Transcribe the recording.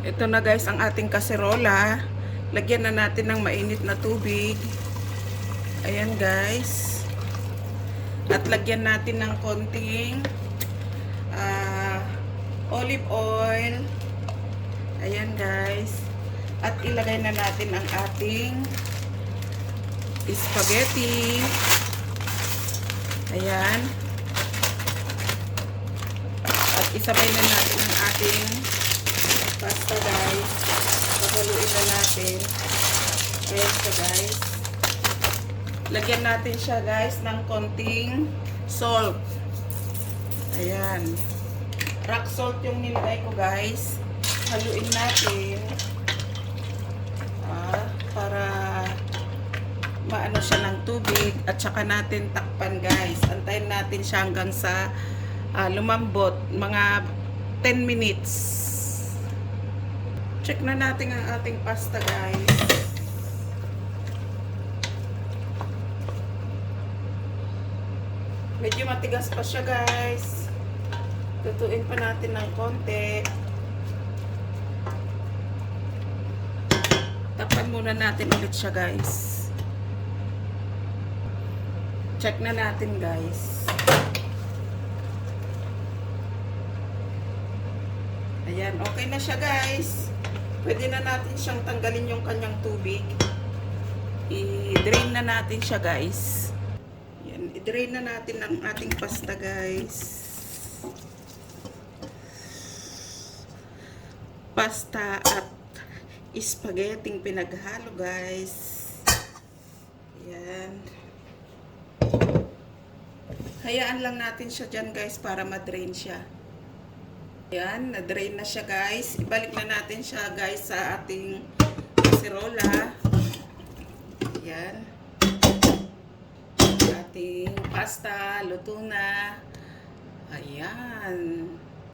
Ito na guys ang ating kaserola. Lagyan na natin ng mainit na tubig. Ayan guys. At lagyan natin ng konting olive oil. Ayan guys. At ilagay na natin ang ating spaghetti. Ayan. At isabay na natin ang ating pasta guys. Pahaluin na natin. Ayan siya guys. Lagyan natin siya guys ng konting salt. Ayan. Rock salt yung nilagay ko guys. Haluin natin. Para maano siya ng tubig. At saka natin takpan guys. Antayin natin siya hanggang sa lumambot. Mga 10 minutes. Check na natin ang ating pasta guys. Medyo matigas pa siya guys. Tutuin pa natin ng konti. Tapan muna natin ulit siya guys. Check na natin guys. Ayan, okay na siya guys. Pwede na natin siyang tanggalin yung kanyang tubig. I-drain na natin siya guys. Ayan, i-drain na natin ang ating pasta guys. Pasta at spaghetti pinaghalo guys. Ayan. Hayaan lang natin siya dyan guys para ma-drain siya. Ayan, na-drain na siya guys. Ibalik na natin siya guys sa ating kaserola. Ayan. Ating pasta, luto na. Ayan.